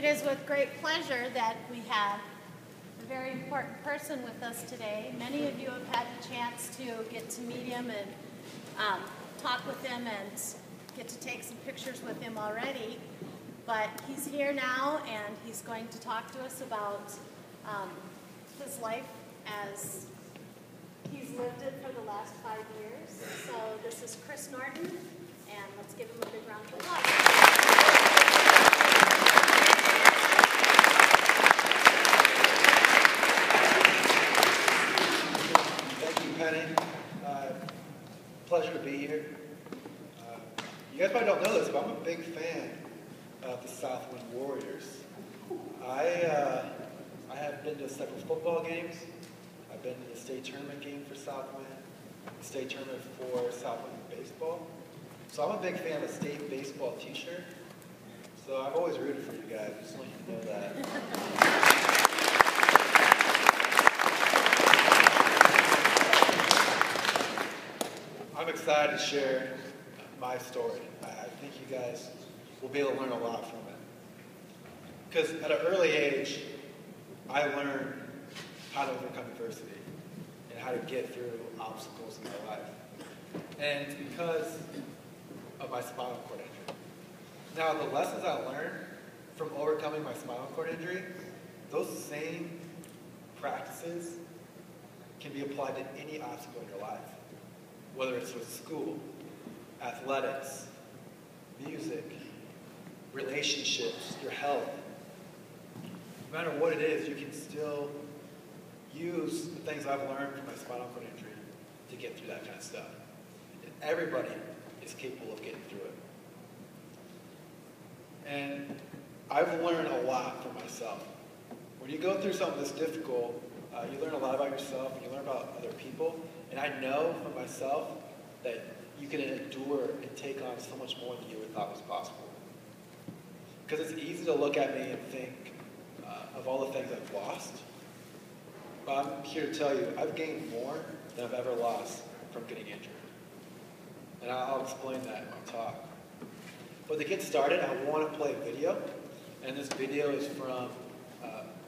It is with great pleasure that we have a very important person with us today. Many of you have had the chance to get to meet him and talk with him and get to take some pictures with him already. But he's here now, and he's going to talk to us about his life as he's lived it for the last 5 years. So this is Chris Norton, and let's give him a big round of applause. Pleasure to be here. You guys probably don't know this, but I'm a big fan of the Southwind Warriors. I have been to several football games. I've been to the state tournament game for Southwind, the state tournament for Southwind baseball. So I'm a big fan of the state baseball t-shirt. So I've always rooted for you guys, just want you to know that. I'm excited to share my story. I think you guys will be able to learn a lot from it. Because at an early age, I learned how to overcome adversity and how to get through obstacles in my life. And it's because of my spinal cord injury. Now, the lessons I learned from overcoming my spinal cord injury, those same practices can be applied to any obstacle in your life. Whether it's with school, athletics, music, relationships, your health. No matter what it is, you can still use the things I've learned from my spinal cord injury to get through that kind of stuff. And everybody is capable of getting through it. And I've learned a lot for myself. When you go through something this difficult, you learn a lot about yourself and you learn about other people. And I know for myself that you can endure and take on so much more than you ever thought was possible. Because it's easy to look at me and think of all the things I've lost. But I'm here to tell you, I've gained more than I've ever lost from getting injured. And I'll explain that in my talk. But to get started, I want to play a video. And this video is from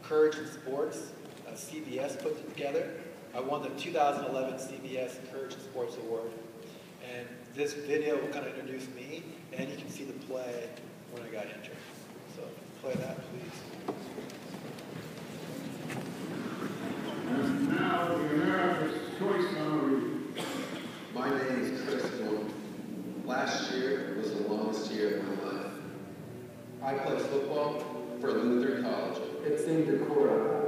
Courage in Sports. CBS put it together. I won the 2011 CBS Courage in Sports Award. And this video will kind of introduce me, and you can see the play when I got injured. So play that, please. And now the America's Choice Honoree. My name is Chris Norton. Last year was the longest year of my life. I played football for Luther College. It's in Decorah.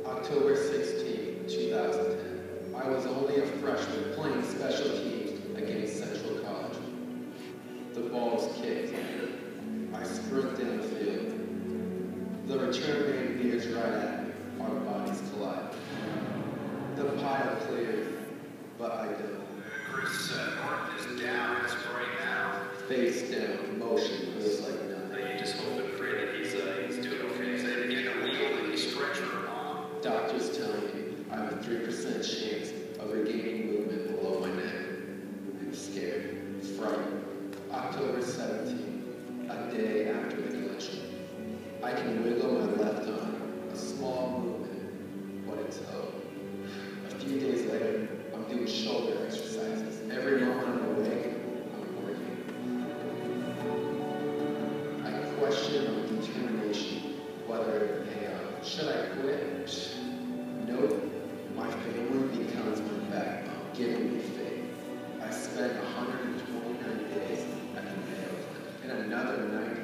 October 16, 2010. I was only a freshman playing special teams against Central College. The ball was kicked. I sprint down the field. The return man veers right at me. Our bodies collide. The pile clears, but I don't. Chris Norton is down as of right now. Face down, motionless like nothing. You just hope and pray that he's doing okay. So they get a wheel and he stretcher. Doctors tell me I have a 3% chance of regaining movement below my neck. I'm scared, frightened. October 17th, a day after the collision. I can wiggle my left arm, a small movement, but it's hope. A few days later, I'm doing shoulder exercises. Every moment I'm awake, I'm working. I question my determination, whether it would pay off. Should I quit? Nope. My family becomes my backbone, giving me faith. I spent 129 days at the Mayo and another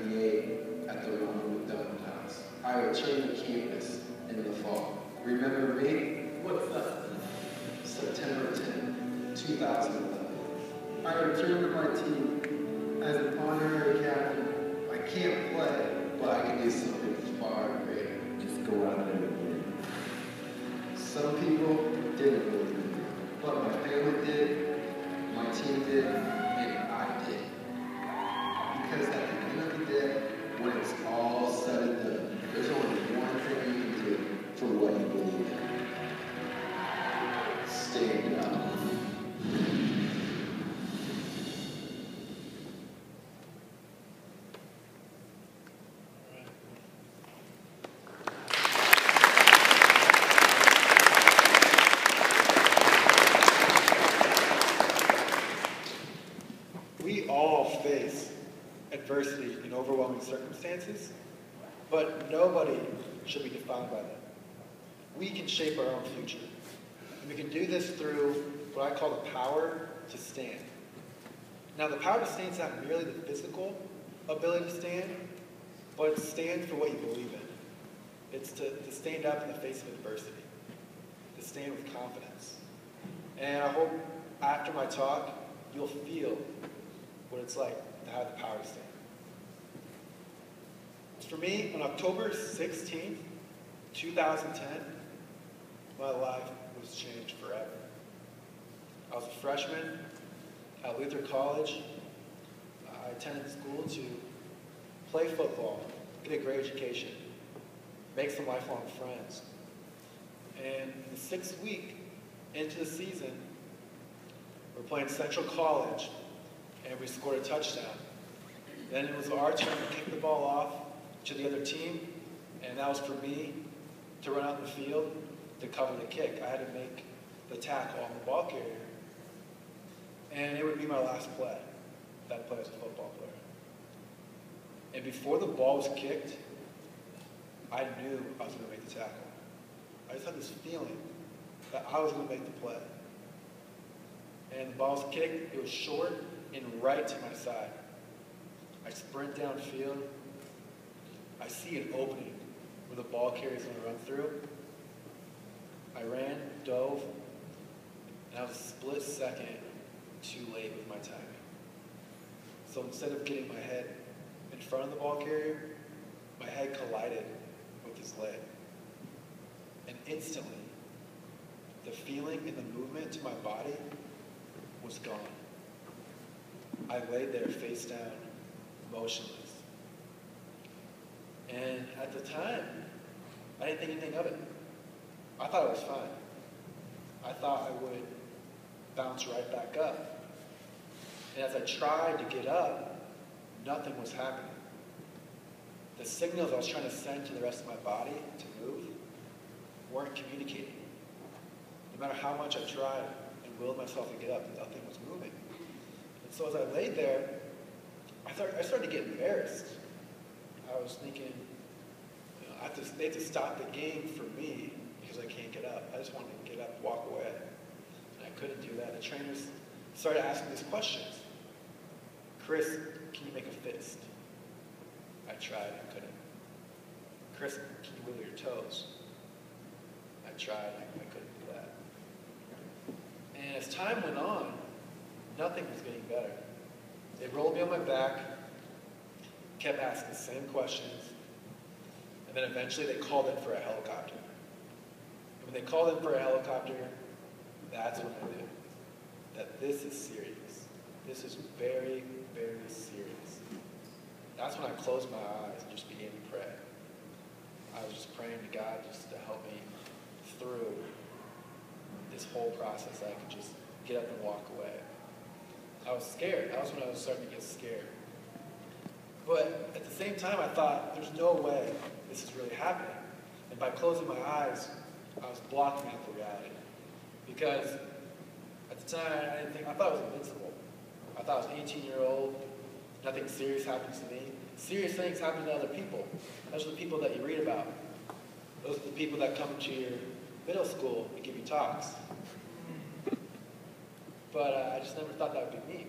98 at the Ronald McDonald House. I returned to campus in the fall. Remember me? What's up? September 10, 2011. I returned to my team as an honorary captain. I can't play, but I can do something far greater. Just go out there and win. Some people didn't believe in me, but my family did, my team did, and I did. Because at the end of the day, when it's all said and done, there's only one thing you can do for what you believe in. Stand up. adversity in overwhelming circumstances, but nobody should be defined by them. We can shape our own future. And we can do this through what I call the power to stand. Now, the power to stand is not merely the physical ability to stand, but it's stand for what you believe in. It's to stand up in the face of adversity, to stand with confidence. And I hope after my talk, you'll feel what it's like to have the power to stand. For me, on October 16th, 2010, my life was changed forever. I was a freshman at Luther College. I attended school to play football, get a great education, make some lifelong friends. And the 6th week into the season, we're playing Central College, and we scored a touchdown. Then it was our turn to kick the ball off to the other team, and that was for me to run out in the field to cover the kick. I had to make the tackle on the ball carrier. And it would be my last play that I played as a football player. And before the ball was kicked, I knew I was going to make the tackle. I just had this feeling that I was going to make the play. And the ball was kicked, it was short and right to my side. I sprint downfield. I see an opening where the ball carrier is going to run through. I ran, dove, and I was a split second too late with my timing. So instead of getting my head in front of the ball carrier, my head collided with his leg. And instantly, the feeling and the movement to my body was gone. I laid there face down, motionless. And at the time, I didn't think anything of it. I thought it was fine. I thought I would bounce right back up. And as I tried to get up, nothing was happening. The signals I was trying to send to the rest of my body to move weren't communicating. No matter how much I tried and willed myself to get up, nothing was moving. And so as I laid there, I started to get embarrassed. I was thinking, they have to stop the game for me because I can't get up. I just wanted to get up, walk away. And I couldn't do that. The trainers started asking these questions. Chris, can you make a fist? I tried, I couldn't. Chris, can you wiggle your toes? I tried, I couldn't do that. And as time went on, nothing was getting better. They rolled me on my back, kept asking the same questions, and then eventually they called in for a helicopter. And when they called in for a helicopter, that's when I knew that this is serious. This is very, very serious. That's when I closed my eyes and just began to pray. I was just praying to God just to help me through this whole process. I could just get up and walk away. I was scared. That was when I was starting to get scared. But at the same time, I thought, there's no way this is really happening. And by closing my eyes, I was blocking out the reality. Because at the time, I thought I was invincible. I thought I was 18-year-old. Nothing serious happens to me. Serious things happen to other people. Those are the people that you read about. Those are the people that come to your middle school and give you talks. But I just never thought that would be me.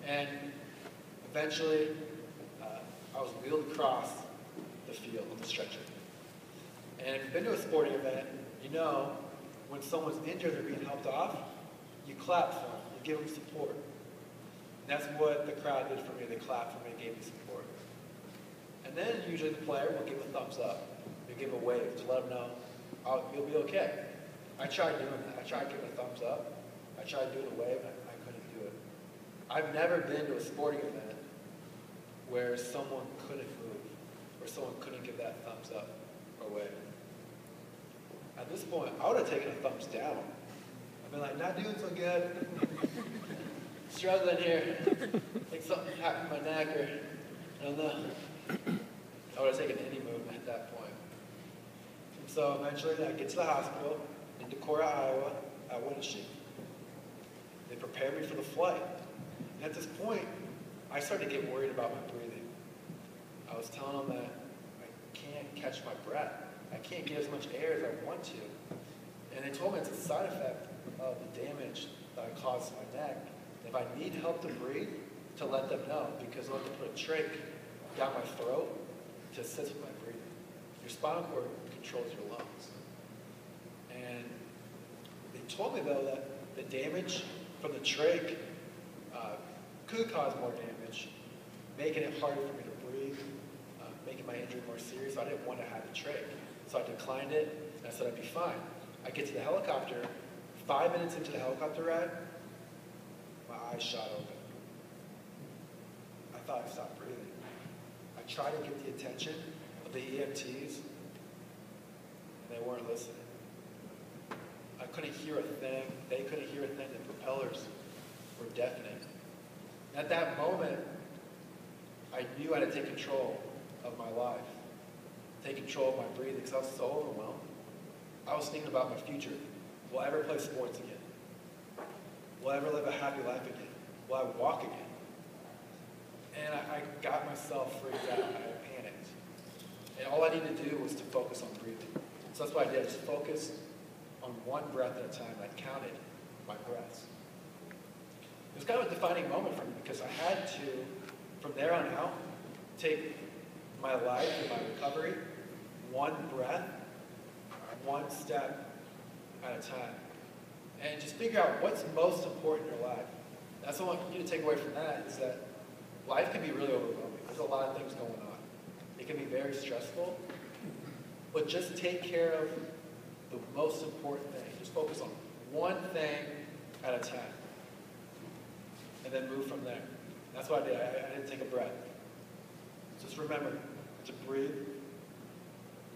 And eventually, I was wheeled across the field on the stretcher. And if you've been to a sporting event, you know when someone's injured or being helped off, you clap for them, you give them support. And that's what the crowd did for me. They clapped for me and gave me support. And then usually the player will give a thumbs up. They'll give a wave to let them know, you'll be okay. I tried doing that. I tried giving a thumbs up. I tried doing a wave, and I couldn't do it. I've never been to a sporting event where someone couldn't move, where someone couldn't give that thumbs up or wave. At this point, I would have taken a thumbs down. I've been like, not doing so good. Struggling here. Like something happened to my neck or, I don't know. I would have taken any movement at that point. And so eventually I get to the hospital in Decorah, Iowa, at Winneshiek. They prepared me for the flight. And at this point, I started to get worried about my breathing. I was telling them that I can't catch my breath. I can't get as much air as I want to. And they told me it's a side effect of the damage that I caused to my neck. If I need help to breathe, to let them know, because I'll have to put a trach down my throat to assist with my breathing. Your spinal cord controls your lungs. And they told me, though, that the damage from the trach could cause more damage, making it harder for me to breathe, making my injury more serious. So I didn't want to have a trach. So I declined it, and I said I'd be fine. I get to the helicopter. 5 minutes into the helicopter ride, my eyes shot open. I thought I stopped breathing. I tried to get the attention of the EMTs, and they weren't listening. I couldn't hear a thing. They couldn't hear a thing. The propellers were deafening. And at that moment, I knew I had to take control of my life, take control of my breathing, because I was so overwhelmed. I was thinking about my future. Will I ever play sports again? Will I ever live a happy life again? Will I walk again? And I got myself freaked out. I panicked. And all I needed to do was to focus on breathing. So that's what I did. I just focused on one breath at a time. I counted my breaths. It was kind of a defining moment for me because I had to, from there on out, take my life and my recovery one breath, one step at a time. And just figure out what's most important in your life. That's what I want you to take away from that, is that life can be really overwhelming. There's a lot of things going on. It can be very stressful, but just take care of the most important thing. Just focus on one thing at a time, and then move from there. That's what I did. I didn't take a breath. Just remember to breathe.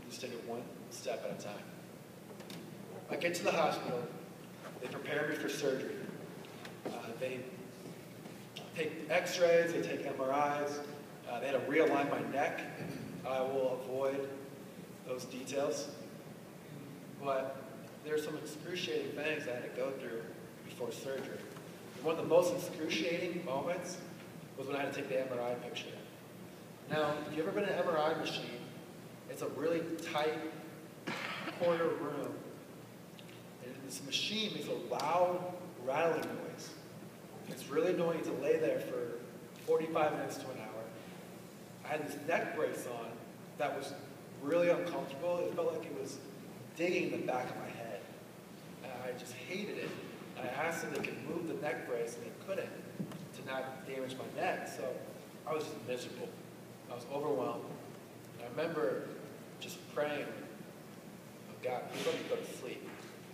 Just take it one step at a time. I get to the hospital. They prepare me for surgery. They take x-rays, they take MRIs. They had to realign my neck. I will avoid those details. But there are some excruciating things I had to go through before surgery. One of the most excruciating moments was when I had to take the MRI picture. Now, if you've ever been in an MRI machine, it's a really tight corner room. And this machine makes a loud, rattling noise. It's really annoying to lay there for 45 minutes to an hour. I had this neck brace on that was really uncomfortable. It felt like it was digging in the back of my head. And I just hated it. And I asked them if they could move the neck brace, and they couldn't, to not damage my neck. So I was just miserable. I was overwhelmed. And I remember just praying, oh God, please let me go to sleep.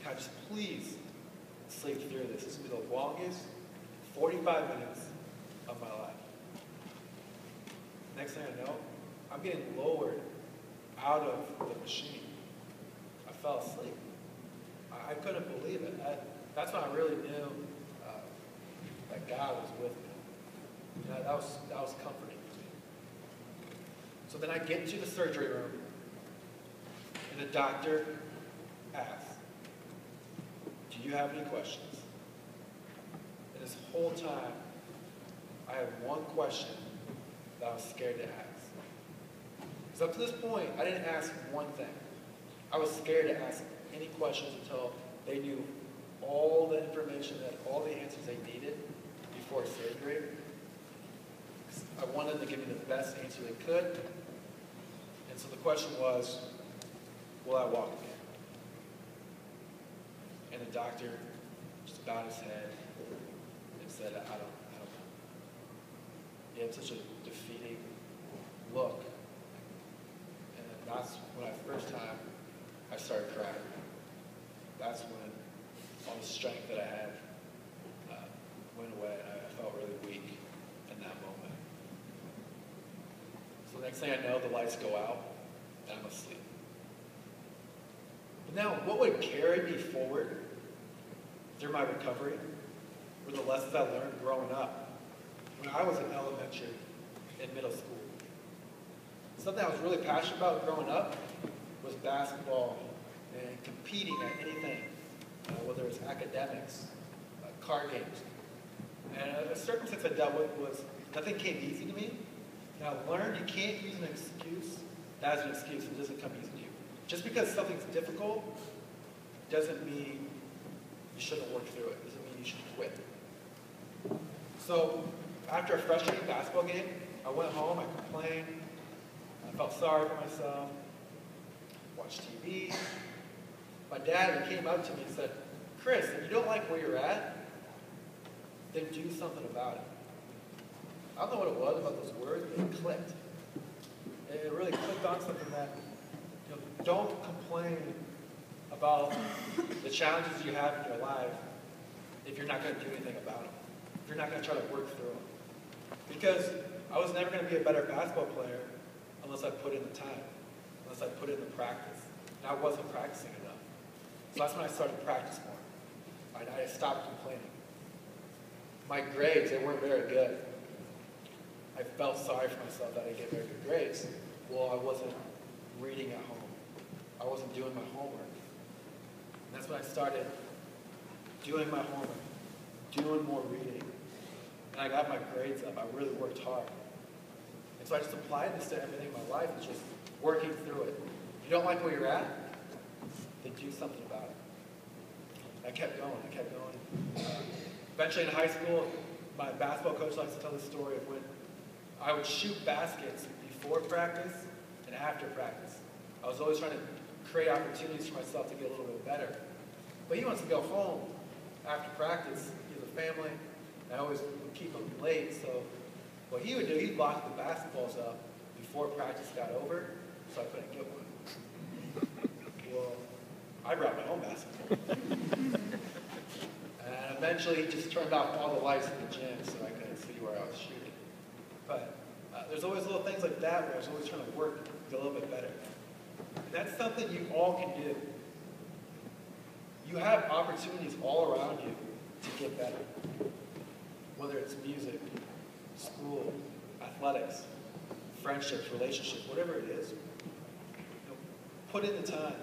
God, just please sleep through this. This will be the longest 45 minutes of my life. Next thing I know, I'm getting lowered out of the machine. I fell asleep. I couldn't believe it. That's when I really knew that God was with me. That was comforting to me. So then I get into the surgery room, and the doctor asks, do you have any questions? And this whole time, I had one question that I was scared to ask. Because up to this point, I didn't ask one thing. I was scared to ask any questions until they knew all the information, that all the answers they needed before surgery. I wanted them to give me the best answer they could. And so the question was, will I walk again? And the doctor just bowed his head and said, I don't know. He had such a defeating look. And that's when first time I started crying. That's when all the strength that I had went away, and I felt really weak in that moment. So the next thing I know, the lights go out, and I'm asleep. But now, what would carry me forward through my recovery were the lessons I learned growing up when I was in elementary and middle school. Something I was really passionate about growing up was basketball and competing at anything, whether it's academics, card games. And a circumstance I dealt with was nothing came easy to me. And I learned you can't use an excuse as an excuse. It doesn't come easy to you. Just because something's difficult doesn't mean you shouldn't work through it. Doesn't mean you should quit. So after a frustrating basketball game, I went home, I complained, I felt sorry for myself, watched TV. My dad, he came up to me and said, Chris, if you don't like where you're at, then do something about it. I don't know what it was about those words, but it clicked. It really clicked on something that, don't complain about the challenges you have in your life if you're not going to do anything about them. If you're not going to try to work through them. Because I was never going to be a better basketball player unless I put in the time, unless I put in the practice. And I wasn't practicing enough. So that's when I started to practice more. I stopped complaining. My grades, they weren't very good. I felt sorry for myself that I didn't get very good grades. Well, I wasn't reading at home. I wasn't doing my homework. And that's when I started doing my homework, doing more reading. And I got my grades up. I really worked hard. And so I just applied this to everything in my life. It's just working through it. If you don't like where you're at, then do something about it. I kept going. Eventually in high school, my basketball coach likes to tell the story of when I would shoot baskets before practice and after practice. I was always trying to create opportunities for myself to get a little bit better. But he wants to go home after practice. He has a family. And I always would keep him late. So what he would do, he'd lock the basketballs up before practice got over so I couldn't get one. Well, I brought my own basketball. And eventually he just turned off all the lights in the gym so I couldn't see where I was shooting. But there's always little things like that where I was always trying to work to get a little bit better. And that's something you all can do. You have opportunities all around you to get better. Whether it's music, school, athletics, friendships, relationships, whatever it is. Put in the time,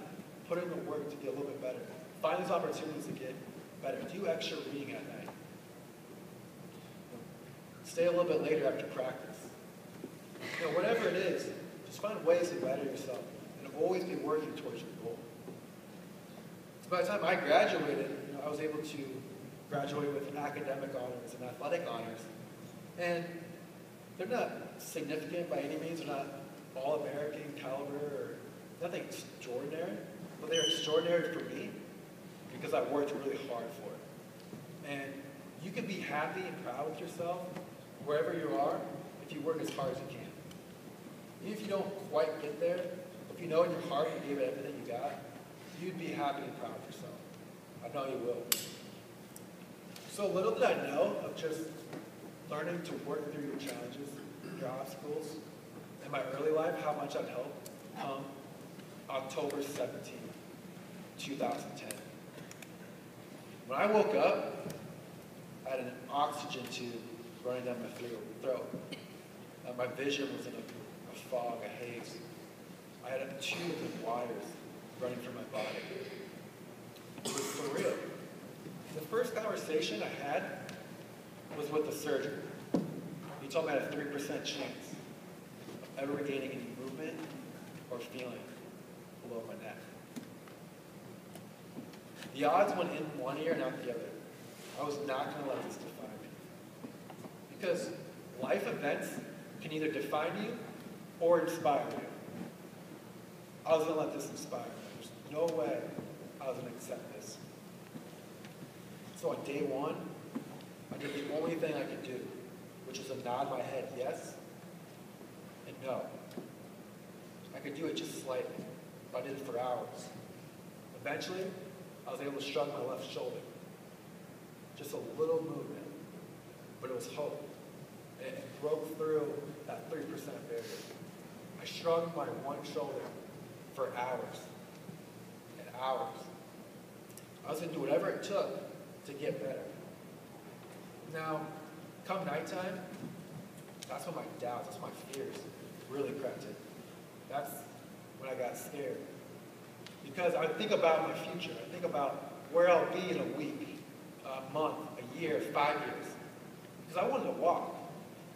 put in the work to get a little bit better. Find those opportunities to get better. Do extra reading at night. Stay a little bit later after practice. Whatever it is, just find ways to better yourself and always be working towards your goal. So by the time I graduated, I was able to graduate with academic honors and athletic honors. And they're not significant by any means. They're not all-American caliber or nothing extraordinary. But they're extraordinary for me because I worked really hard for it. And you can be happy and proud with yourself wherever you are if you work as hard as you can. Even if you don't quite get there, if you know in your heart you gave it everything you got, you'd be happy and proud of yourself. I know you will. So little did I know of just learning to work through your challenges, your obstacles, in my early life, how much I'd helped come October 17, 2010. When I woke up, I had an oxygen tube running down my throat. My vision was in a fog, a haze. I had a tube of wires running through my body. It was surreal. The first conversation I had was with the surgeon. He told me I had a 3% chance of ever regaining any movement or feeling below my neck. The odds went in one ear, not the other. I was not going to let this define me. Because life events can either define you or inspire you. I was going to let this inspire me. There's no way I was going to accept this. So on day one, I did the only thing I could do, which was to nod my head yes and no. I could do it just slightly, but I did it for hours. Eventually, I was able to shrug my left shoulder. Just a little movement, but it was hope. And it broke through that 3% barrier. I shrugged my one shoulder for hours and hours. I was going to do whatever it took to get better. Now, come nighttime, that's when my doubts, that's when my fears really crept in. That's when I got scared. Because I think about my future. I think about where I'll be in a week, a month, a year, 5 years. Because I wanted to walk.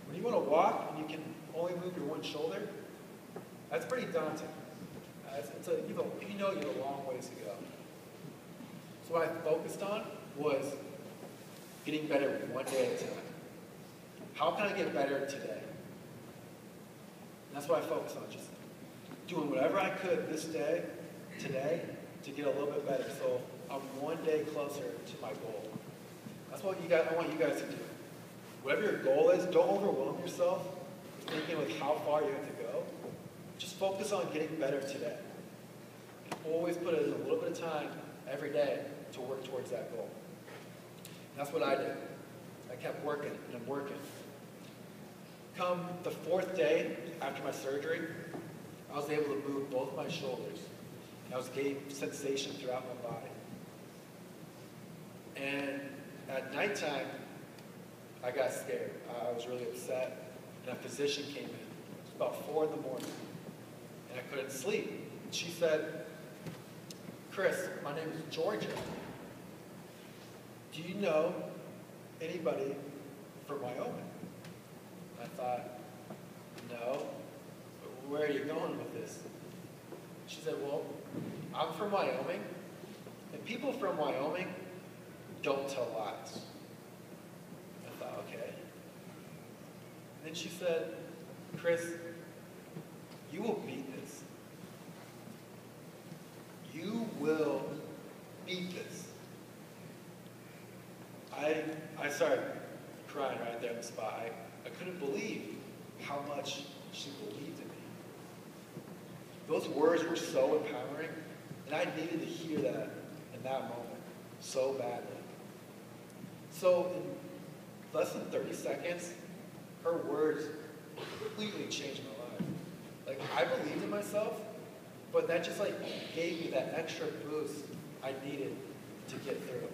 When you want to walk and you can only move your one shoulder, that's pretty daunting. You know you have a long ways to go. So what I focused on was getting better one day at a time. How can I get better today? And that's what I focused on, just doing whatever I could this day, today, to get a little bit better. So I'm one day closer to my goal. That's what I want you guys to do. Whatever your goal is, don't overwhelm yourself with thinking with how far you have to go. Just focus on getting better today. And always put in a little bit of time every day to work towards that goal. And that's what I did. I kept working and working. Come the 4th day after my surgery, I was able to move both my shoulders. I was getting sensation throughout my body. And at nighttime, I got scared. I was really upset, and a physician came in. It was about 4 in the morning, and I couldn't sleep. And she said, "Chris, my name is Georgia. Do you know anybody from Wyoming?" I thought, "No. But where are you going with this?" She said, "Well, I'm from Wyoming, and people from Wyoming don't tell lies." I thought, okay. And then she said, "Chris, you will beat this. You will beat this." I started crying right there on the spot. I couldn't believe how much she believed in me. Those words were so empowering, and I needed to hear that in that moment so badly. So in less than 30 seconds, her words completely changed my life. Like, I believed in myself, but that just gave me that extra boost I needed to get through it.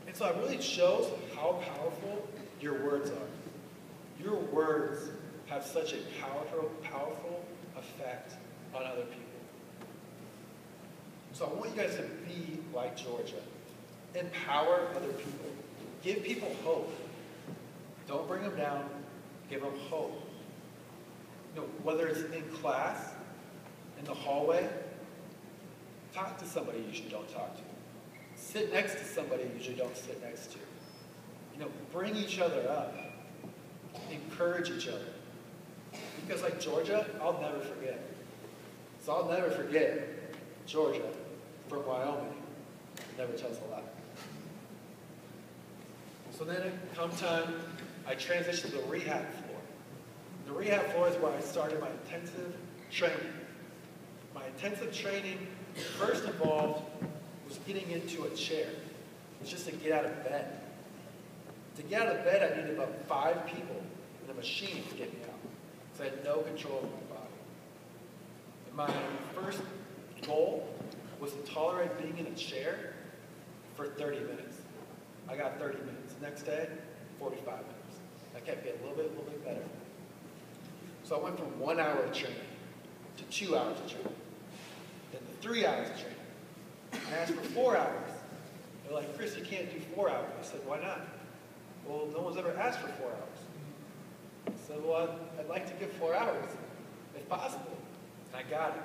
And so it really shows how powerful your words are. Your words have such a powerful effect on other people. So I want you guys to be like Georgia. Empower other people. Give people hope. Don't bring them down. Give them hope. Whether it's in class, in the hallway, talk to somebody you usually don't talk to. Sit next to somebody you usually don't sit next to. Bring each other up. Encourage each other. Because like Georgia, I'll never forget. So I'll never forget Georgia from Wyoming. Never tells a lie. So then come time, I transitioned to the rehab floor. The rehab floor is where I started my intensive training. My intensive training first involved was getting into a chair. It's just to get out of bed. To get out of bed, I needed about 5 people and a machine to get me out. So I had no control over my body. And my first goal was to tolerate being in a chair for 30 minutes. I got 30 minutes. Next day, 45 minutes. I kept getting a little bit better. So I went from 1 hour of training to 2 hours of training, then to 3 hours of training. I asked for 4 hours. They're like, "Chris, you can't do 4 hours." I said, "Why not?" "Well, no one's ever asked for 4 hours." I said, "Well, I'd like to give 4 hours, if possible." And I got it.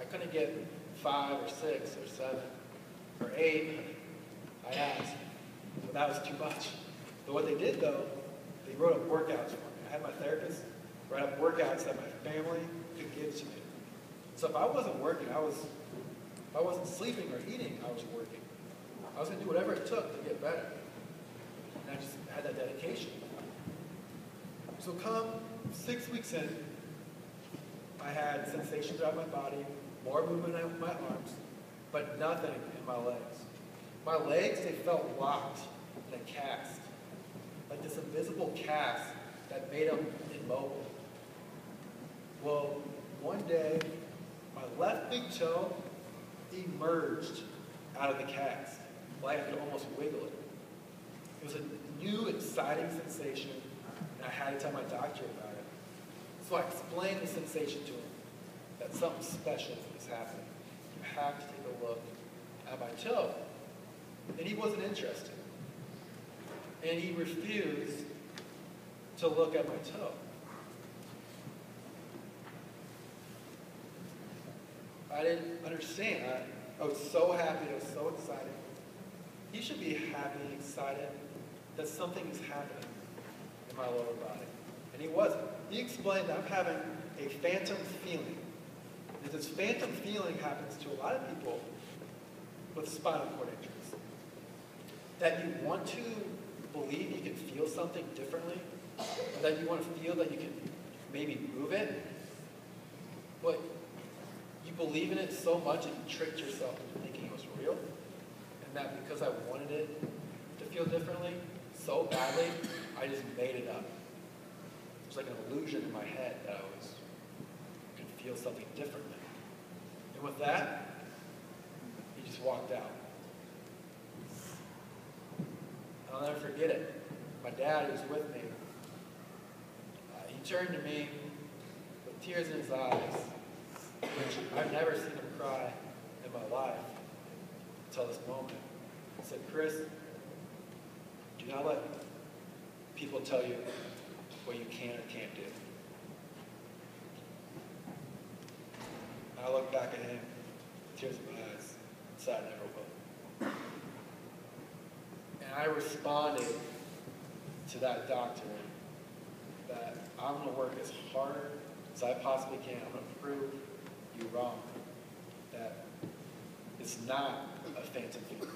I couldn't get 5 or 6 or 7 or 8. I asked, but that was too much. But what they did, though, they wrote up workouts for me. I had my therapist write up workouts that my family could give to me. So if I wasn't working, if I wasn't sleeping or eating, I was working. I was going to do whatever it took to get better. And I just had that dedication. So come 6 weeks in, I had sensation throughout my body, more movement in my arms, but nothing in my legs. My legs, they felt locked in a cast, like this invisible cast that made them immobile. Well, one day, my left big toe emerged out of the cast, like I could almost wiggle it. It was a new, exciting sensation, and I had to tell my doctor about it. So I explained the sensation to him, that something special is happening. You have to take a look at my toe. And he wasn't interested. And he refused to look at my toe. I didn't understand. I was so happy. I was so excited. You should be happy and excited that something is happening in my lower body. And he wasn't. He explained that I'm having a phantom feeling. And this phantom feeling happens to a lot of people with spinal cord injuries. That you want to believe you can feel something differently, or that you want to feel that you can maybe move it, but you believe in it so much that you tricked yourself into thinking it was real, and that because I wanted it to feel differently so badly, I just made it up. It was like an illusion in my head that I could feel something differently. And with that, he just walked out. I'll never forget it. My dad, who was with me, he turned to me with tears in his eyes, which I've never seen him cry in my life until this moment. He said, "Chris, do not let people tell you what you can or can't do." And I looked back at him, tears in my eyes, and said, "I never will." And I responded to that doctor that I'm going to work as hard as I possibly can. I'm going to prove you wrong. That it's not a phantom feeling.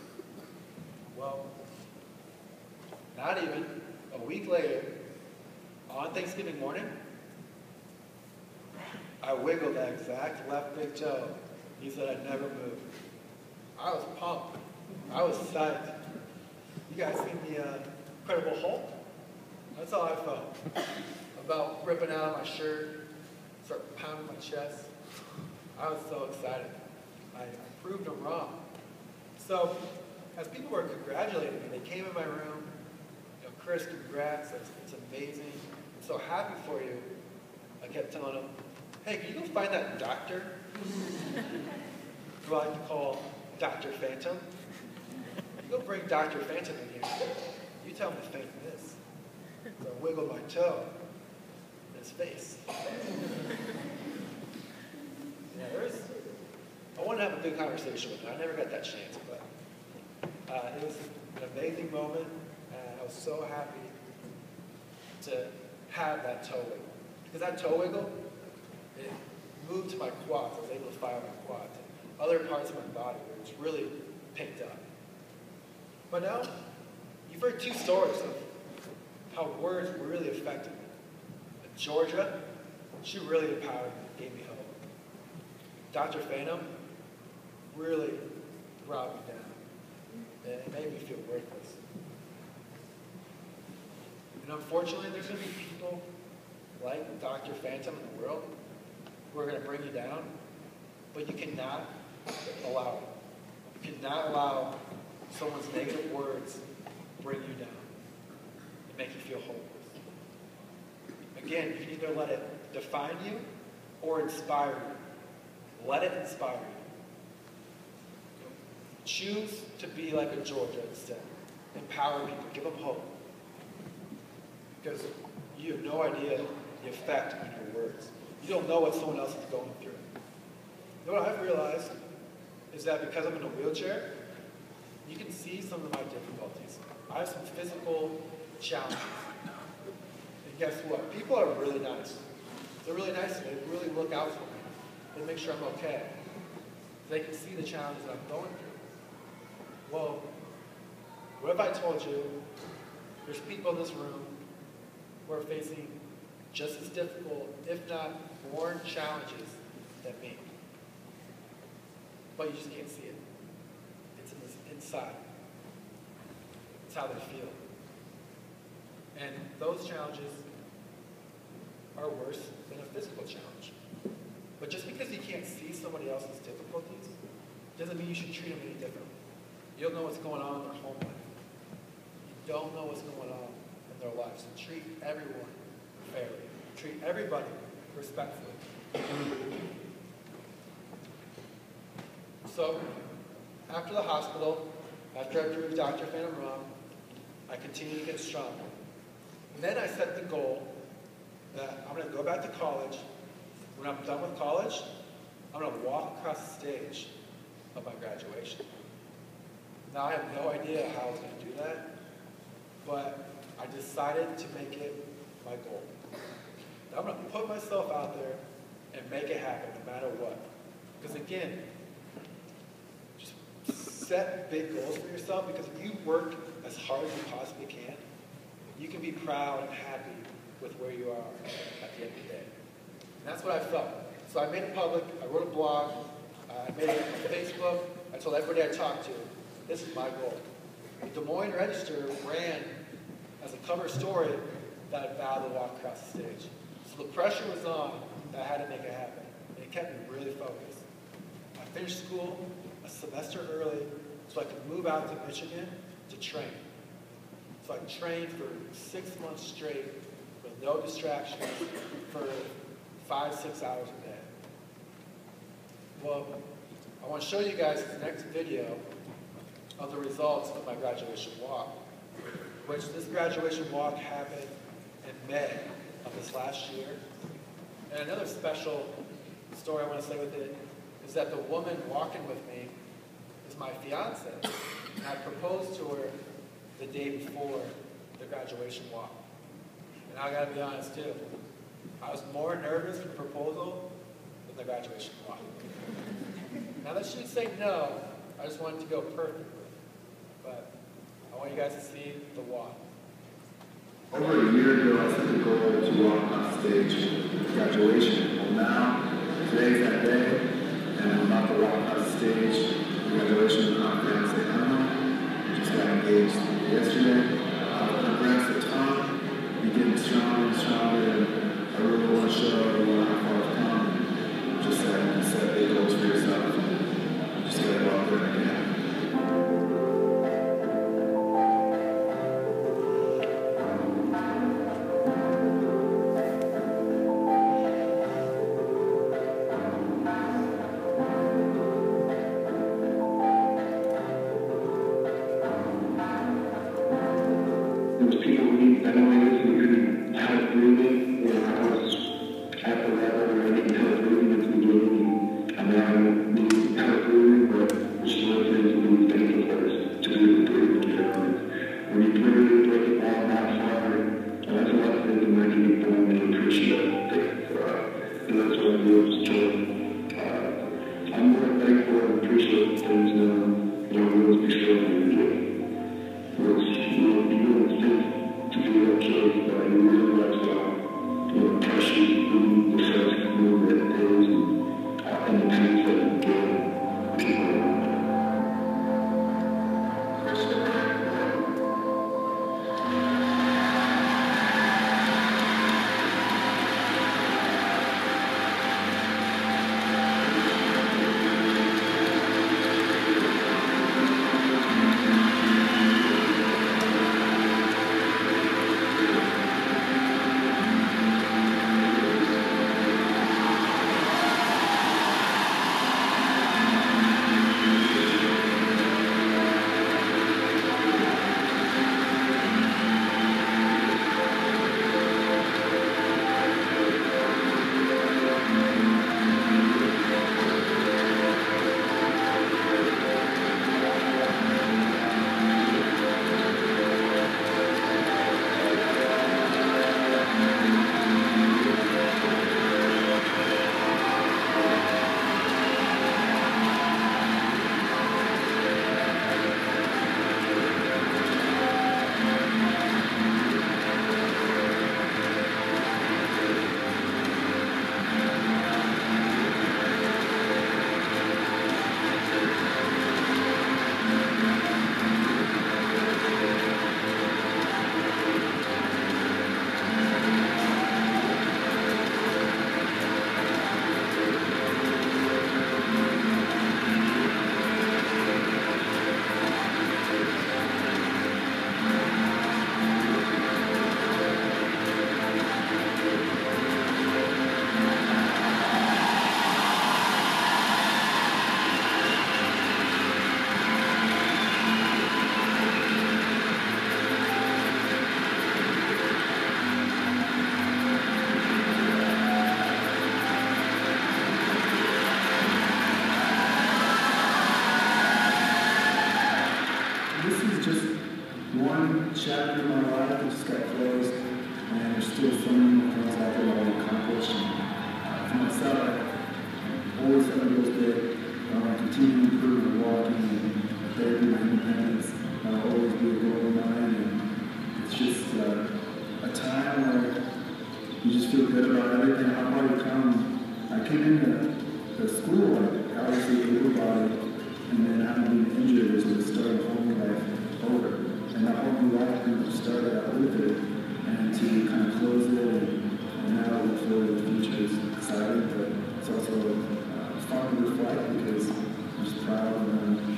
Well, not even a week later, on Thanksgiving morning, I wiggled that exact left big toe. He said I'd never move. I was pumped. I was psyched. You guys seen the Incredible Hulk? That's how I felt. About ripping out of my shirt, start pounding my chest. I was so excited. I proved them wrong. So, as people were congratulating me, they came in my room. "Chris, congrats. It's amazing. I'm so happy for you." I kept telling them, "Hey, can you go find that doctor who I like to call Dr. Phantom? You go bring Dr. Phantom in here. You tell him to faint this." So I wiggled my toe in his face. I wanted to have a big conversation with him. I never got that chance, but it was an amazing moment, and I was so happy to have that toe wiggle. Because that toe wiggle, it moved to my quads. I was able to fire my quads. And other parts of my body were just really picked up. But now, you've heard two stories of how words really affected me. Georgia, she really empowered me, gave me hope. Dr. Phantom really brought me down. It made me feel worthless. And unfortunately, there's going to be people like Dr. Phantom in the world who are going to bring you down, but you cannot allow it. You cannot allow someone's negative words bring you down and make you feel hopeless. Again, you can either let it define you or inspire you. Let it inspire you. Choose to be like a Georgia instead. Empower people. Give them hope. Because you have no idea the effect on your words. You don't know what someone else is going through. You know what I've realized is that because I'm in a wheelchair, you can see some of my difficulties. I have some physical challenges. And guess what? People are really nice. They're really nice. They really look out for me. They make sure I'm okay. They can see the challenges that I'm going through. Well, what if I told you there's people in this room who are facing just as difficult, if not more challenges than me? But you just can't see it. It's inside. It's how they feel. And those challenges are worse than a physical challenge. But just because you can't see somebody else's difficulties doesn't mean you should treat them any differently. You don't know what's going on in their home life. You don't know what's going on in their lives. So treat everyone fairly. Treat everybody respectfully. So, after the hospital, after I proved Dr. Phantom wrong, I continue to get stronger. And then I set the goal that I'm going to go back to college. When I'm done with college, I'm going to walk across the stage of my graduation. Now, I have no idea how I was going to do that, but I decided to make it my goal. Now, I'm going to put myself out there and make it happen no matter what. Because again, just set big goals for yourself, because if you work as hard as you possibly can be proud and happy with where you are at the end of the day. And that's what I felt. So I made it public, I wrote a blog, I made it on Facebook, I told everybody I talked to, this is my goal. The Des Moines Register ran as a cover story that I vowed to walk across the stage. So the pressure was on that I had to make it happen. And it kept me really focused. I finished school a semester early so I could move out to Michigan to train. So I trained for 6 months straight with no distractions for 5-6 hours a day. Well, I want to show you guys this next video of the results of my graduation walk, which this graduation walk happened in May of this last year. And another special story I want to say with it is that the woman walking with me is my fiance. And I proposed to her the day before the graduation walk. And I gotta be honest too, I was more nervous for the proposal than the graduation walk. Now that she'd say no, I just wanted to go perfectly. But I want you guys to see the walk. Over a year ago, I set the goal to walk on stage at graduation. Well, now, today's that day, and I'm about to walk across the stage at graduation with my fiance, Emma. We just got engaged yesterday. Congrats to Tom. You're getting stronger and stronger, and I really want to show everyone how far I've come. Just that you can set big goals for yourself. You just got to go out there and make it happen. Those people who need ventilators who couldn't help breathing, you know, I was at the level where I didn't help breathing at the beginning, and now I need help breathing, but there's one thing to be thankful for is to be able to breathe again. When you break it all that hard, and that's a lot of things in life you can really appreciate things, and that's what I do is joy. I'm more thankful and appreciate things now than I was before I knew it. You don't think to be okay, but you realize how precious the first movement is and the pain that just got closed, and there's still so many things out there that I want to accomplish. And, for myself, I always felt like it was good. I want to continue to improve my walking and therapy, my independence. I'll always be a goal of mine, and it's just a time where you just feel good about everything, how far you come. I came into the school, like, obviously able-bodied, and then having been injured was the start of whole new life over. And that whole new life kind of started out with it, and to kind of close it, and now look forward to the future is exciting, but it's also fun to reflect because I'm just proud and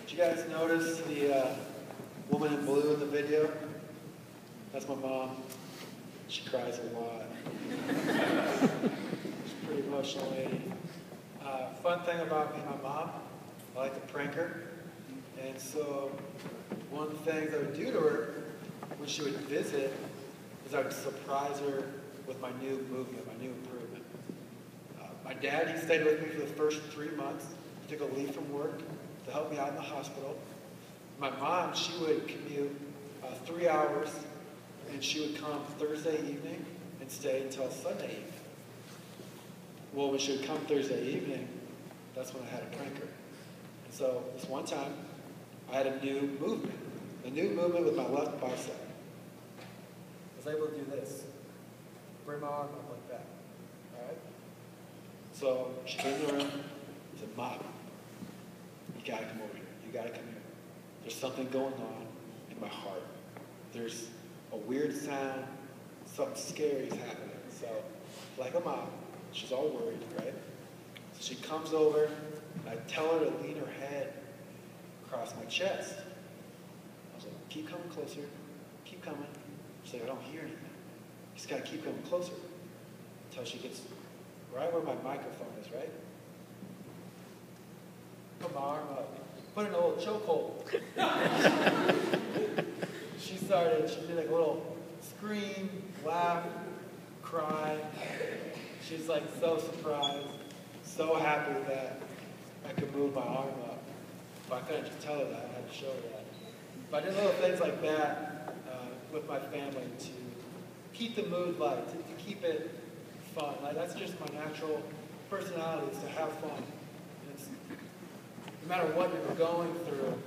Did you guys notice the woman in blue in the video? That's my mom. She cries a lot. She's a pretty emotional lady. Fun thing about me and my mom, I like to prank her. And so one of the things I would do to her when she would visit is I would surprise her with my new movement, my new improvement. My dad, he stayed with me for the first 3 months. He took a leave from work to help me out in the hospital. My mom, she would commute 3 hours, and she would come Thursday evening and stay until Sunday evening. Well, when she would come Thursday evening, that's when I had to prank her. And so this one time, I had a new movement with my left bicep. I was able to do this. Bring my arm up like that. All right? So she came in the room and said, "Mom, you gotta come over here. You gotta come here. There's something going on in my heart. There's a weird sound. Something scary is happening." So, like a mom, she's all worried, right? So she comes over, and I tell her to lean her head across my chest. I was like, "Keep coming closer. Keep coming." She's like, "I don't hear anything." You just gotta keep coming closer until she gets right where my microphone is, right? Put my arm up. Put in a little chokehold. She did like a little scream, laugh, cry. She's like so surprised, so happy that I could move my arm up. But I couldn't just tell her that, I had to show her that. But I did little things like that with my family to keep the mood light, to keep it fun. Like, that's just my natural personality, is to have fun. And it's, no matter what you're going through,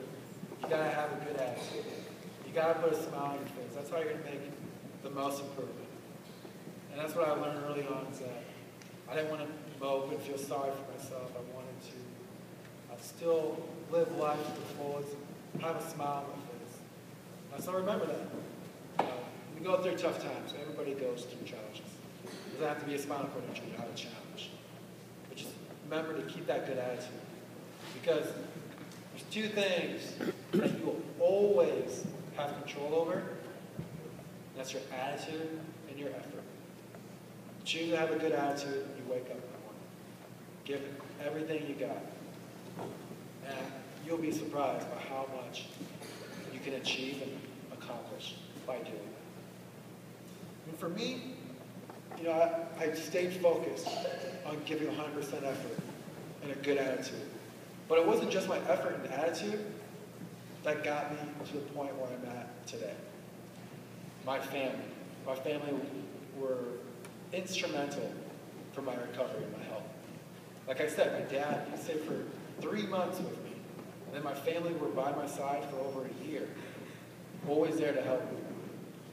you gotta have a good attitude. You gotta put a smile on your face. That's how you're gonna make the most improvement. And that's what I learned early on, is that I didn't want to mope and feel sorry for myself. I wanted to still live life to the fullest, have a smile on my face. And so remember that. We go through tough times. Everybody goes through challenges. It doesn't have to be a spinal cord injury to have a challenge. But just remember to keep that good attitude. Because there's two things that you will always have control over. And that's your attitude and your effort. Choose to have a good attitude when you wake up in the morning. Give it everything you got. And you'll be surprised by how much you can achieve and accomplish by doing that. And for me, I stayed focused on giving 100% effort and a good attitude. But it wasn't just my effort and attitude that got me to the point where I'm at today. My family were instrumental for my recovery and my health. Like I said, my dad, he stayed for 3 months with me. And then my family were by my side for over a year, always there to help me.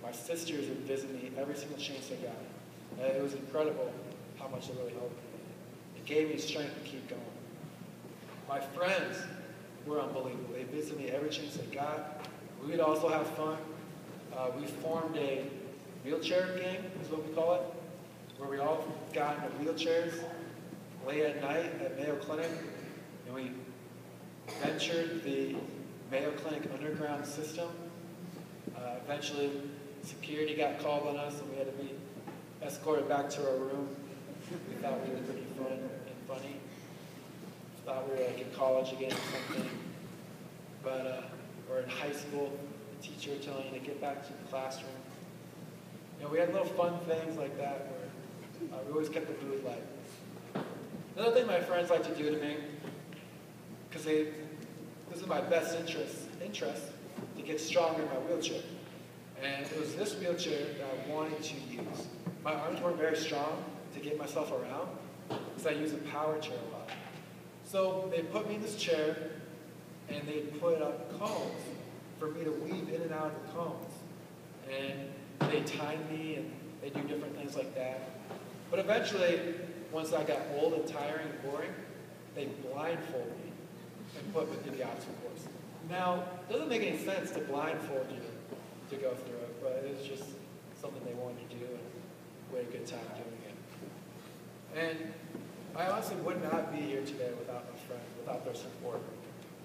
My sisters would visit me every single chance they got. And it was incredible how much they really helped me. It gave me strength to keep going. My friends were unbelievable. They visited me every chance they got. We would also have fun. We formed a wheelchair gang, is what we call it. where we all got into wheelchairs late at night at Mayo Clinic, and we ventured the Mayo Clinic underground system. Eventually, security got called on us, and we had to be escorted back to our room. We thought we were pretty fun and funny. Thought we were like in college again or something. But or in high school, the teacher telling you to get back to the classroom. You know, we had little fun things like that where we always kept the mood light. Another thing my friends like to do to me, because this is my best interest to get stronger in my wheelchair. And it was this wheelchair that I wanted to use. My arms weren't very strong to get myself around, because I use a power chair a lot. So they put me in this chair, and they put up cones for me to weave in and out of the cones. And they timed me, and they do different things like that. But eventually, once I got old and tiring and boring, they blindfolded me and put me through the obstacle course. Now, it doesn't make any sense to blindfold you to go through it, but it was just something they wanted to do, and we had a good time doing it. And I honestly would not be here today without my friends, without their support.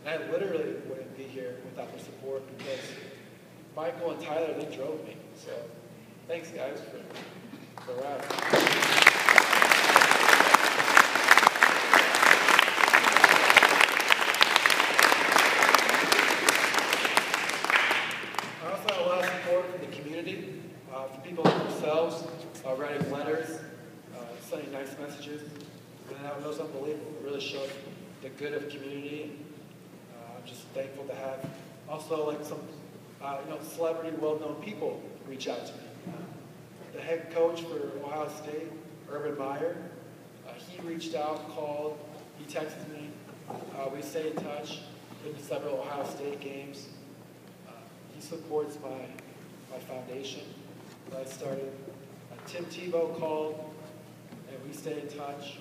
And I literally wouldn't be here without their support, because Michael and Tyler, they drove me. So thanks, guys, for the ride. For people like themselves, writing letters, sending nice messages, and that was unbelievable. It really showed the good of community. I'm just thankful to have also like some celebrity, well-known people reach out to me. The head coach for Ohio State, Urban Meyer, he reached out, called, he texted me. We stay in touch, been to several Ohio State games. He supports my foundation that I started. Tim Tebow called, and we stay in touch.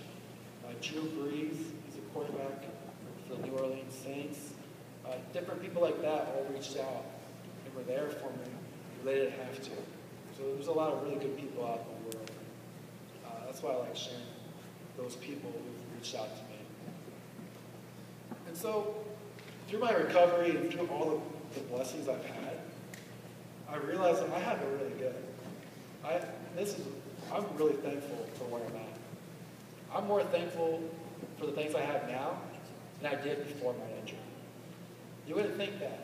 Drew Brees, he's a quarterback for the New Orleans Saints. Different people like that all reached out and were there for me. They didn't have to. So there's a lot of really good people out in the world. That's why I like sharing those people who've reached out to me. And so through my recovery and through all the blessings I've had, I realized that I have it really good. I'm really thankful for where I'm at. I'm more thankful for the things I have now than I did before my injury. You wouldn't think that,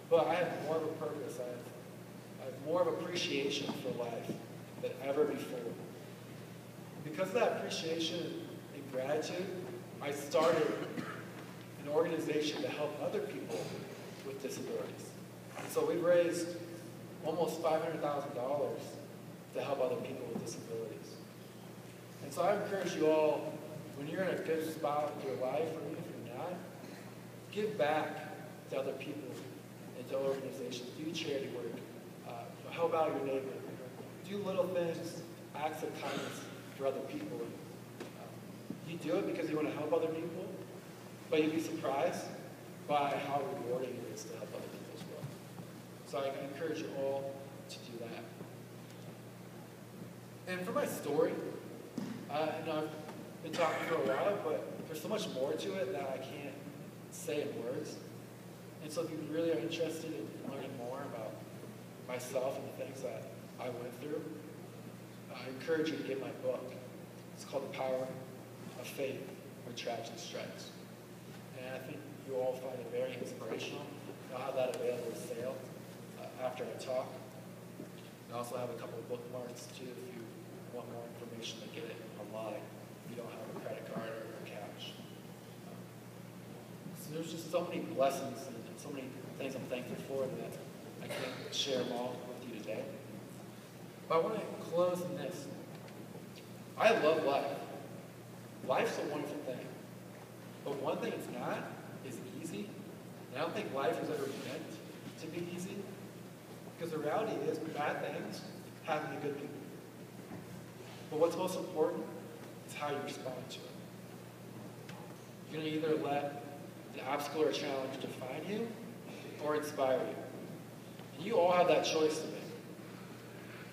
but I have more of a purpose. I have more of appreciation for life than ever before. Because of that appreciation and gratitude, I started an organization to help other people with disabilities. And so we've raised almost $500,000 to help other people with disabilities. And so I encourage you all, when you're in a good spot in your life, or even if you're not, give back to other people and to organizations. Do charity work. Help out your neighbor. Do little things, acts of kindness for other people. You do it because you want to help other people, but you'd be surprised by how rewarding it is to help other people as well. So I encourage you all to do that. And for my story, I've been talking for a while, but there's so much more to it that I can't say in words. And so if you really are interested in learning more about myself and the things that I went through, I encourage you to get my book. It's called The Power of Faith When Tragedy Strikes. And I think you all find it very inspirational. I'll have that available to sale after I talk. I also have a couple of bookmarks too if you want more information to get it online if you don't have a credit card or cash. So there's just so many blessings and so many things I'm thankful for that I can't share them all with you today. But I want to close in this. I love life. Life's a wonderful thing. But one thing it's not is easy. And I don't think life is ever meant to be easy. Because the reality is bad things happen to good people. But what's most important is how you respond to it. You're going to either let the obstacle or challenge define you or inspire you. And you all have that choice to make.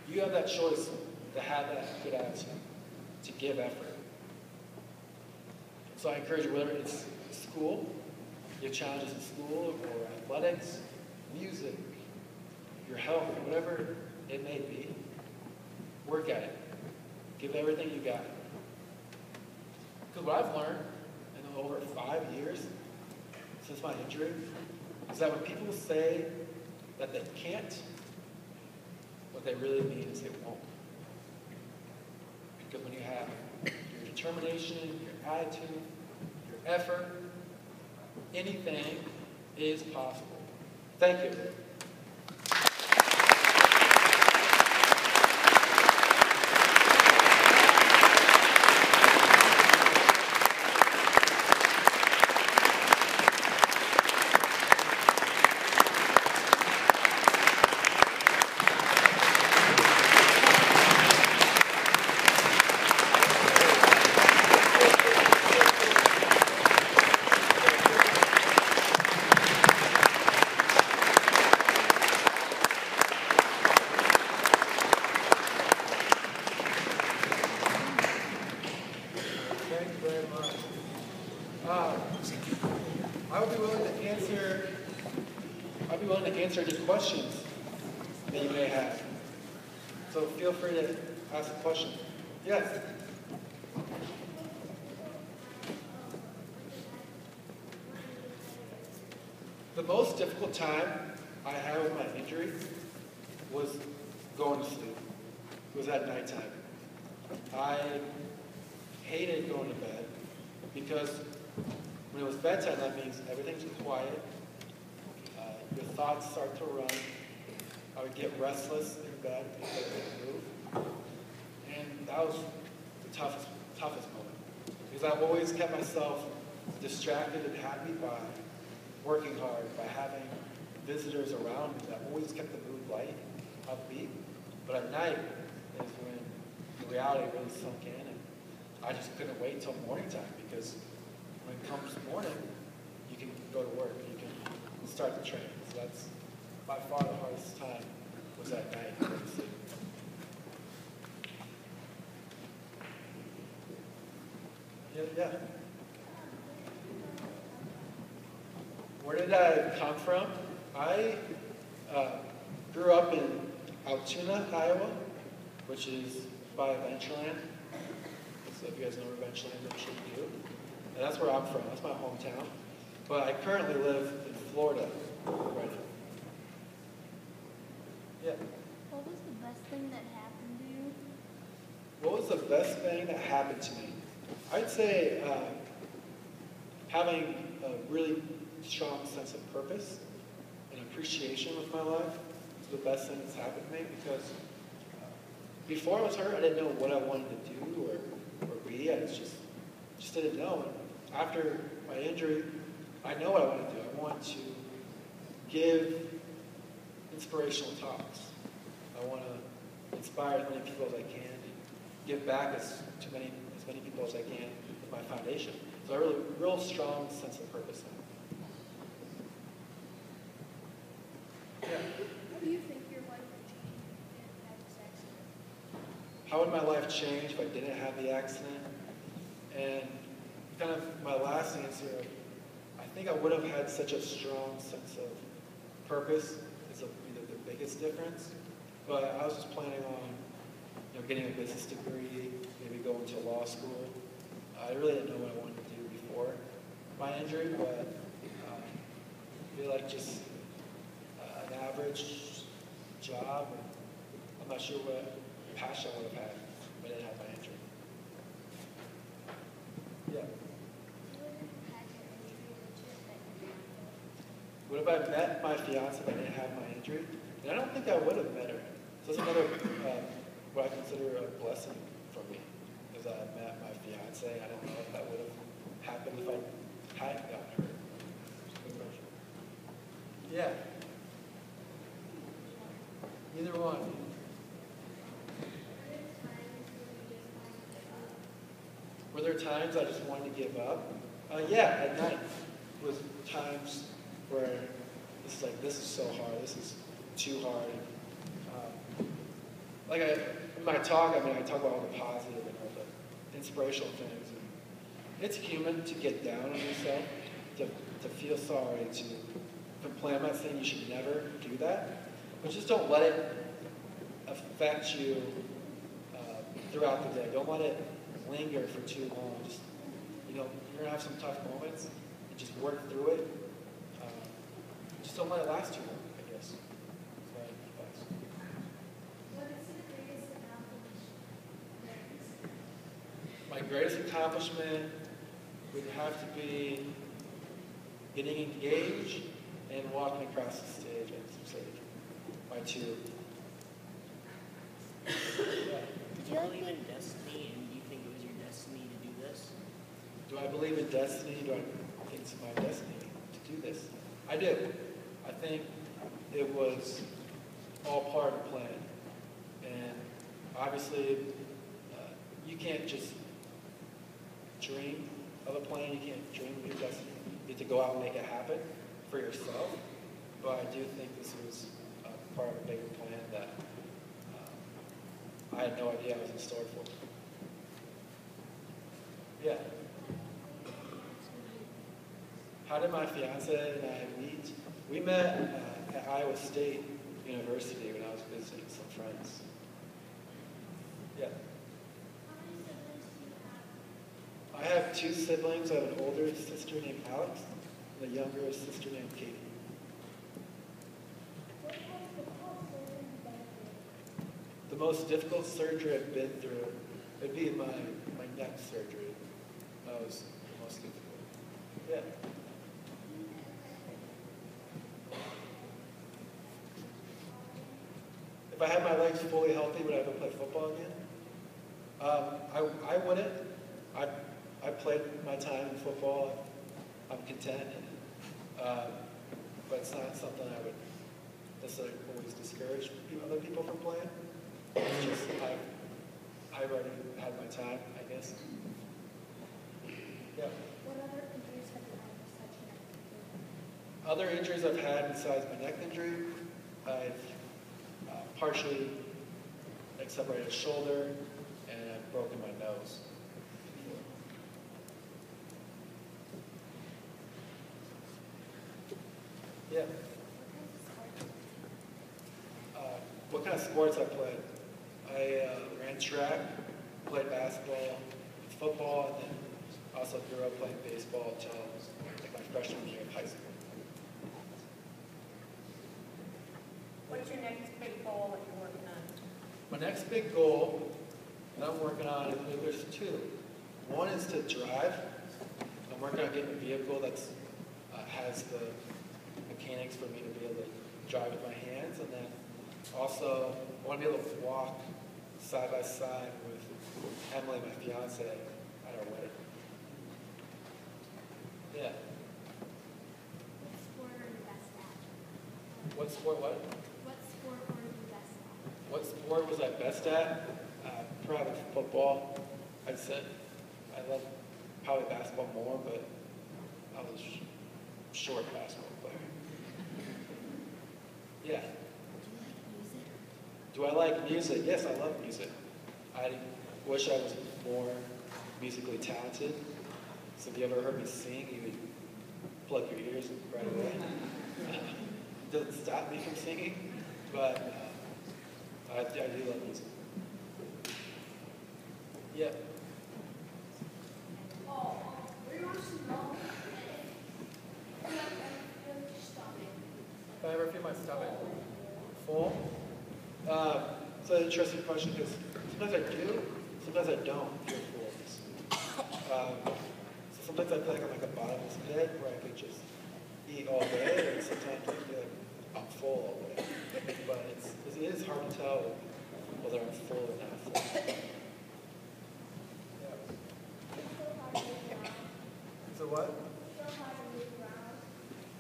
You have that choice to have that good attitude. to give effort. So I encourage you, whether it's school, your challenges in school, or athletics, music, your health, whatever it may be, work at it. Give everything you got. Because what I've learned in over 5 years since my injury is that when people say that they can't, what they really mean is they won't. Because when you have your determination, your attitude, your effort, anything is possible. Thank you. Answer any questions that you may have. So feel free to ask a question. Yes? The most difficult time I had with my injury was going to sleep. It was at nighttime. I hated going to bed because when it was bedtime, that means everything's quiet. Your thoughts start to run. I would get restless in bed because I couldn't move. And that was the toughest moment. Because I've always kept myself distracted and happy by working hard, by having visitors around me. That always kept the mood light, upbeat. But at night is when the reality really sunk in, and I just couldn't wait till morning time, because when it comes morning, you can go to work, you can start the training. So that's by far the hardest time was at night, obviously. Yeah. Where did I come from? I grew up in Altoona, Iowa, which is by Adventureland. So if you guys know where Adventureland is, I'm sure you do. And that's where I'm from. That's my hometown. But I currently live in Florida right now. Yeah. What was the best thing that happened to you? What was the best thing that happened to me? I'd say having a really strong sense of purpose and appreciation with my life is the best thing that's happened to me, because before I was hurt, I didn't know what I wanted to do or be. I just didn't know. And after my injury, I know what I want to do. I want to give inspirational talks. I want to inspire as many people as I can and give back as many people as I can with my foundation. So I have a real strong sense of purpose now. Yeah. How do you think your life would change if you didn't have this accident? How would my life change if I didn't have the accident? And kind of my last answer, I think I would have had such a strong sense of purpose. Is the biggest difference. But I was just planning on, getting a business degree, maybe going to law school. I really didn't know what I wanted to do before my injury, but I feel like just an average job. I'm not sure what passion I would have had if I didn't have my injury. Yeah. Would have I met my fiance if I didn't have my injury? And I don't think I would have met her. So that's another, what I consider a blessing for me, is I met my fiance. I don't know if that would have happened if I hadn't gotten hurt. Yeah. Either one. Were there times I just wanted to give up? Yeah, at night. Was times where it's like, this is so hard, this is too hard. In my talk, I talk about all the positive and all inspirational things. And it's human to get down on yourself, to feel sorry, to complain. I'm not saying you should never do that, but just don't let it affect you throughout the day. Don't let it linger for too long. Just, you're gonna have some tough moments, and just work through it. Just don't let it last too long, I guess. That's my advice. What is the greatest accomplishment? My greatest accomplishment would have to be getting engaged and walking across the stage at some stage. My two. Yeah. Do you believe in destiny, and do you think it was your destiny to do this? Do I believe in destiny? Do I think it's my destiny to do this? I do. I think it was all part of the plan. And obviously, you can't just dream of a plan. You can't dream of your destiny. You have to go out and make it happen for yourself. But I do think this was part of a bigger plan that I had no idea I was in store for. Yeah. How did my fiance and I meet? We met at Iowa State University when I was visiting some friends. Yeah. How many siblings do you have? I have two siblings. I have an older sister named Alex and a younger sister named Katie. What was the cause surgery you been through? The most difficult surgery I've been through would be my neck surgery. That was the most difficult. Yeah. If I had my legs fully healthy, would I ever play football again? I wouldn't. I played my time in football. I'm content, but it's not something I would necessarily always discourage other people from playing. It's just I've already had my time, I guess. Yeah. What other injuries have you had besides your neck? Other injuries I've had besides my neck injury, I've partially separated a shoulder and I've broken my nose. Yeah. What kind of sports I played? I ran track, played basketball, football, and then also grew up playing baseball until like my freshman year of high school. What's your next big goal that you're working on? My next big goal that I'm working on, there's two. One is to drive. I'm working on getting a vehicle that's has the mechanics for me to be able to drive with my hands, and then also I want to be able to walk side by side with Emily, my fiance, at our wedding. Yeah. What sport are you best at? What sport? What? What sport are you best at? What sport was I best at? Probably football. I'd say I love probably basketball more, but I was a short basketball player. Yeah. Do I like music? Yes, I love music. I wish I was more musically talented. So if you ever heard me sing, you would plug your ears right away. It doesn't stop me from singing, but I do love music. Yeah. If I ever feel my stomach full, it's an interesting question because sometimes I do, sometimes I don't feel full. So sometimes I feel like I'm like a bottomless pit where I could just eat all day, and sometimes I feel like I'm full all day. But it is hard to tell whether I'm full or not full. Yeah. So what?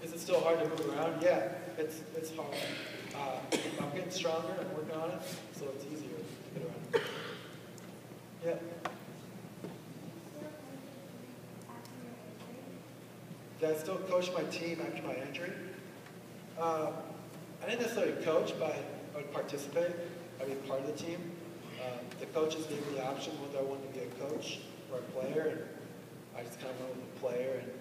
Is it still hard to move around? Yeah, it's hard. I'm getting stronger and working on it, so it's easier to get around. Yeah. Did I still coach my team after my injury? I didn't necessarily coach, but I would participate. I'd be part of the team. the coaches gave me the option whether I wanted to be a coach or a player, and I just kind of went with a player. And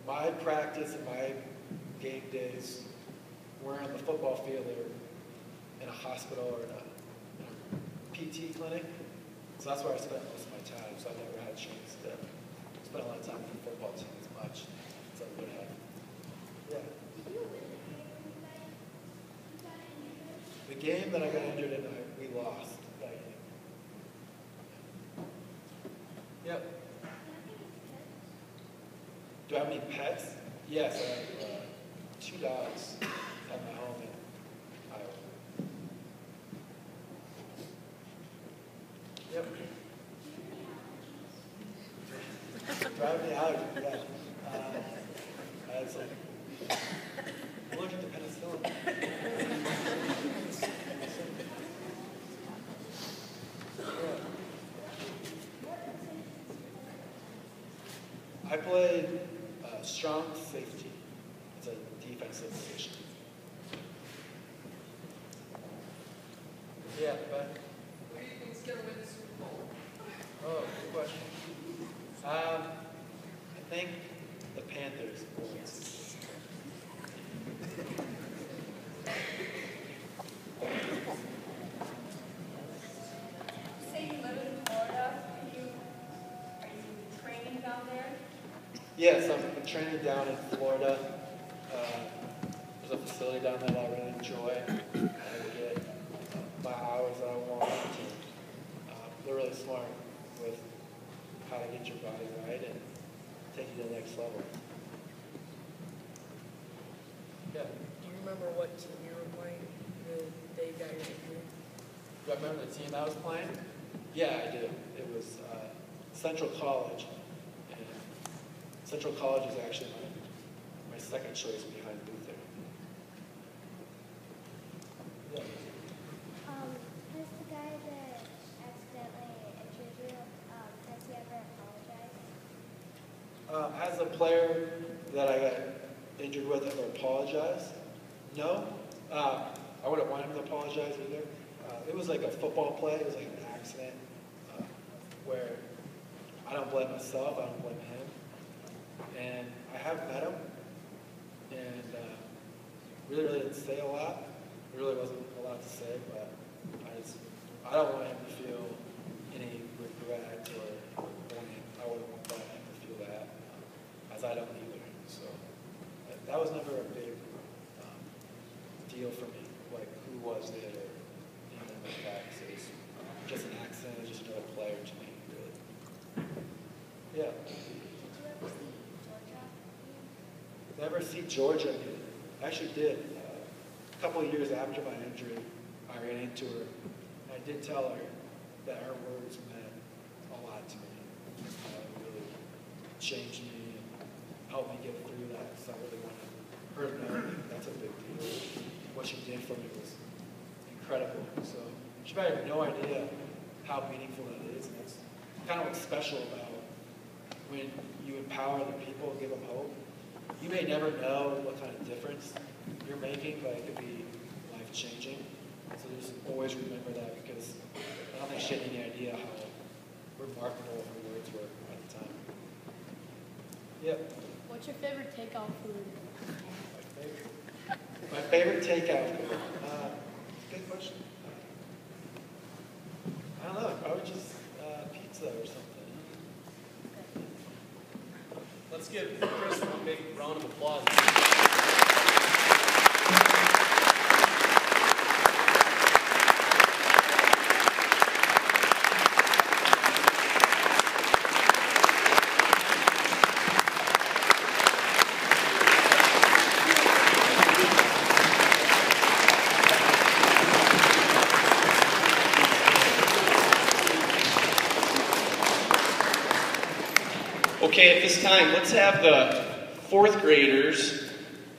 my practice and my game days were on the football field or in a hospital or in a PT clinic. So that's where I spent most of my time. So I never had a chance to spend a lot of time with the football team as much as I would have. Yeah. The game that I got injured in, we lost that game. Yep. Do I have any pets? Yes, I have 2 dogs at my home in Iowa. Yep. Drive me out, yeah. I had some allergic to penicillin. I played strong safety. It's a defensive position. Yeah, but. Who do you think is going to win the Super Bowl? Oh, good question. I think the Panthers will win. Say you live in Florida, are you training down there? Yes, I'm training down in Florida. There's a facility down there that I really enjoy. I get my hours that I want. They're really smart with how to get your body right and take you to the next level. Yeah. Do you remember what team you were playing the day you got your injury? Do I remember the team I was playing? Yeah, I do. It was Central College. And Central College is actually my second choice behind Luther. Yeah. Has the guy that accidentally injured you, has he ever apologized? As a player that I got injured with or apologized, no. I wouldn't want him to apologize either. It was like a football play. It was like an accident where I don't blame myself. I don't blame him. And I have met him, and really didn't say a lot. There really wasn't a lot to say, but I don't want him to feel any regret or blame. I wouldn't want him to feel that, as I don't either. So that was never a big deal for me, like who was it or anything like that. So it was just an accident, it was just another player to me, really. Yeah. Did you ever see Georgia? Never see Georgia. I actually did. A couple of years after my injury, I ran into her. And I did tell her that her words meant a lot to me. It really changed me and helped me get through that. So I really wanted her to know that that's a big deal. What she did for me was incredible. So she probably had no idea how meaningful that is. And that's kind of what's special about when you empower other people, give them hope. You may never know what kind of difference you're making, but it could be life-changing. So just always remember that, because I don't think she had any idea how remarkable her words were at the time. Yep. What's your favorite takeout food? My favorite takeout food? Good question. I don't know, probably just pizza or something. Let's give Chris one big round of applause. Okay, at this time, let's have the 4th graders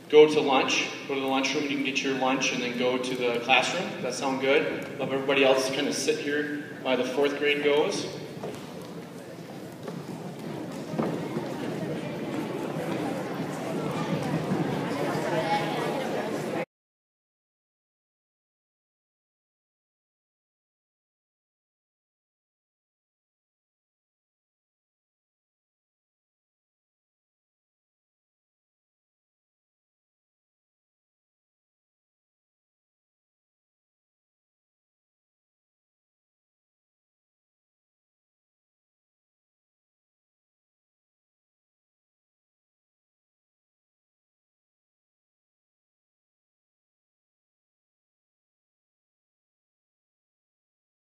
go to lunch. Go to the lunchroom, you can get your lunch, and then go to the classroom. Does that sound good? Let everybody else kind of sit here while the 4th grade goes.